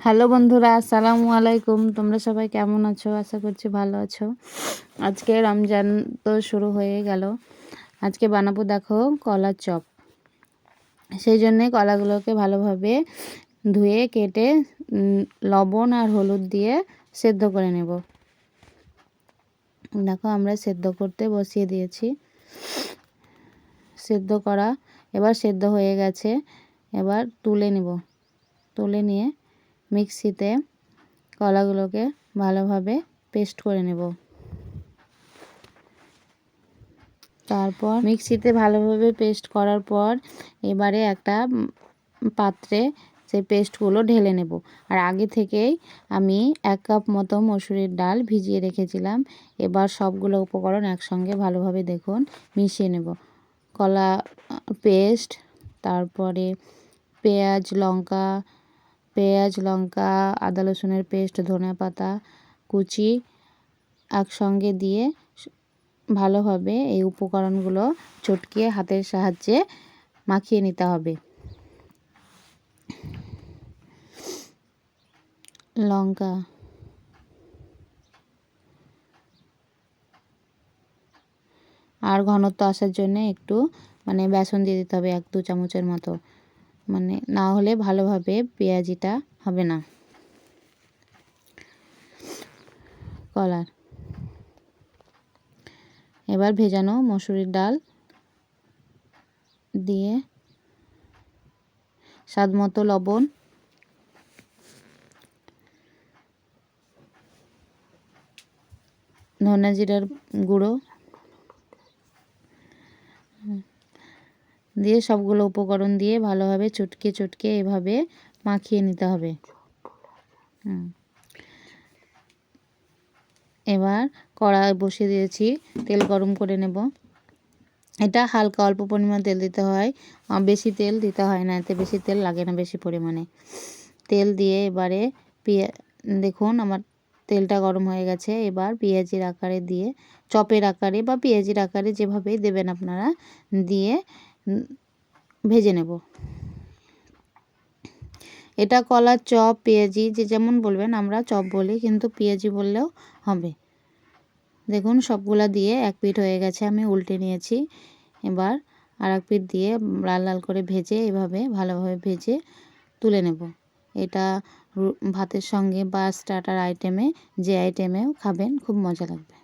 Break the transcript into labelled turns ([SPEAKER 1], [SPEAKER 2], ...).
[SPEAKER 1] Hello বন্ধুরা, আসসালামু আলাইকুম। তোমরা সবাই কেমন আছো? আশা করছি ভালো আছো। আজকে রমজান তো শুরু হয়ে গেল। আজকে বানাবো দেখো কলার চপ। সেই জন্যে কলাগুলোকে ভালোভাবে ধুয়ে কেটে লবণ আর হলুদ দিয়ে সেদ্ধ করে নেব। দেখো আমরা সেদ্ধ করতে বসিয়ে দিয়েছি। সেদ্ধ করা এবার সেদ্ধ হয়ে গেছে। এবার তুলে নেব। তুলে নিয়ে মিক্সিতে কলাগুলোকে ভালোভাবে পেস্ট করে নেব। তারপর মিক্সিতে ভালোভাবে পেস্ট করার পর এবারে একটা পাত্রে সেই পেস্টগুলো ঢেলে নেব। আর আগে থেকেই আমি 1 কাপ মতো মসুরির ডাল ভিজিয়ে রেখেছিলাম। এবার সবগুলো উপকরণ একসঙ্গে ভালোভাবে দেখুন মিশিয়ে নেব। কলা পেস্ট, তারপরে পেঁয়াজ লঙ্কা, আদা রসুনের পেস্ট, ধনেপাতা কুচি একসঙ্গে দিয়ে ভালোভাবে এই উপকরণগুলো চটকিয়ে হাতের সাহায্যে মাখিয়ে নিতে হবে। লঙ্কা আর ঘনত্ব আসার জন্য একটু বেসন দিয়ে দিতে হবে 1-2 চামচের মতো, না হলে ভালোভাবে পেঁয়াজিটা হবে না। কলার এবার ভেজানো মসুরির ডাল দিয়ে স্বাদ মতো লবণ, ধনে জিরার গুঁড়ো দিয়ে সবগুলো উপকরণ দিয়ে ভালোভাবে চটকে এভাবে মাখিয়ে নিতে হবে। এবার কড়াই বসিয়ে দিয়েছি, তেল গরম করে নেব। এটা হালকা অল্প পরিমাণ তেল দিতে হয়, বেশি তেল দিতে হয় না, এতে বেশি তেল লাগে না বেশি পরিমাণে। তেল দিয়ে এবারে দেখুন আমার তেলটা গরম হয়ে গেছে। এবার পেঁয়াজির আকারে দিয়ে, চপের আকারে বা পেঁয়াজির আকারে যেভাবেই দেবেন আপনারা, দিয়ে ভেজে নেব। এটা কলার চপ, পেঁয়াজি যে যেমন বলবেন, আমরা চপ বলি কিন্তু পেঁয়াজি বললেও হবে। দেখুন সবগুলা দিয়ে এক পিঠ হয়ে গেছে, আমি উল্টে নিয়েছি। এবার আর এক পিঠ দিয়ে লাল লাল করে ভেজে এভাবে ভালোভাবে ভেজে তুলে নেব। এটা ভাতের সঙ্গে বা স্টার্টার আইটেমে যে আইটেমেও খাবেন খুব মজা লাগবে।